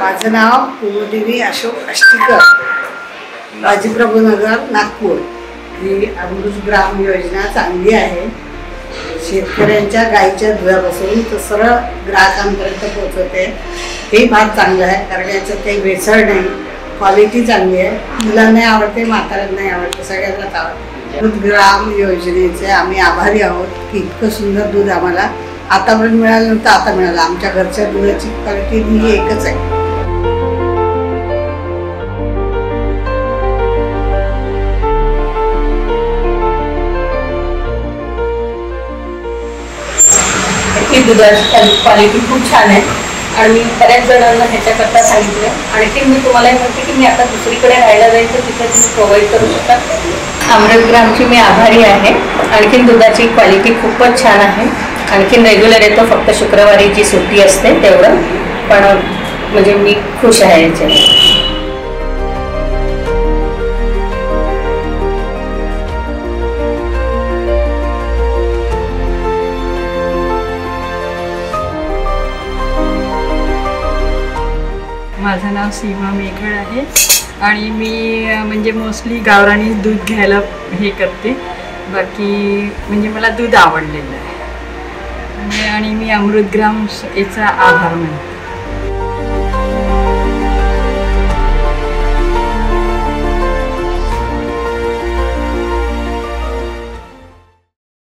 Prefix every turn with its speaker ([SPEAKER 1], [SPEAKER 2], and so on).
[SPEAKER 1] माझं नाव कुमुदेवी अशोक अष्टीकर, बाजीप्रभूनगर, नागपूर। ही अमृत ग्राम योजना चांगली आहे। शेतकऱ्यांच्या गाईच्या दुधापासून तर सरळ ग्राहकांपर्यंत पोहोचवते। हे फार चांगलं आहे, कारण याच्यात काही भेसळ नाही, क्वालिटी चांगली आहे। मुलांना आवडते, म्हाताऱ्यांना नाही आवडते, सगळ्यांनाच आवडते। अमृत ग्राम योजनेचे आम्ही आभारी आहोत की इतकं सुंदर दूध आम्हाला आतापर्यंत मिळालं नव्हतं, आता मिळालं। आमच्या घरच्या दुधाची क्वालिटी ही एकच आहे।
[SPEAKER 2] ही दुधाची क्वालिटी खूप छान आहे आणि मी बऱ्याच जणांना ह्याच्याकरता सांगितलं। आणखी मी तुम्हालाही म्हणते की मी आता दुसरीकडे राहायला जाईल तर तिथे तुम्ही प्रोव्हाइड करू शकता। अमृत ग्रामची मी आभारी आहे। आणखीन दुधाची क्वालिटी खूपच छान आहे। आणखीन रेग्युलर येतो, फक्त शुक्रवारी जी सुट्टी असते तेवढं, पण म्हणजे मी खुश आहे याच्यात।
[SPEAKER 3] माझं नाव सीमा मेघड आहे आणि मी म्हणजे मोस्टली गावरानी दूध घ्यायला हे करते। बाकी म्हणजे मला दूध आवडलेलं आहे आणि मी अमृत ग्राम याचा आभार मानते।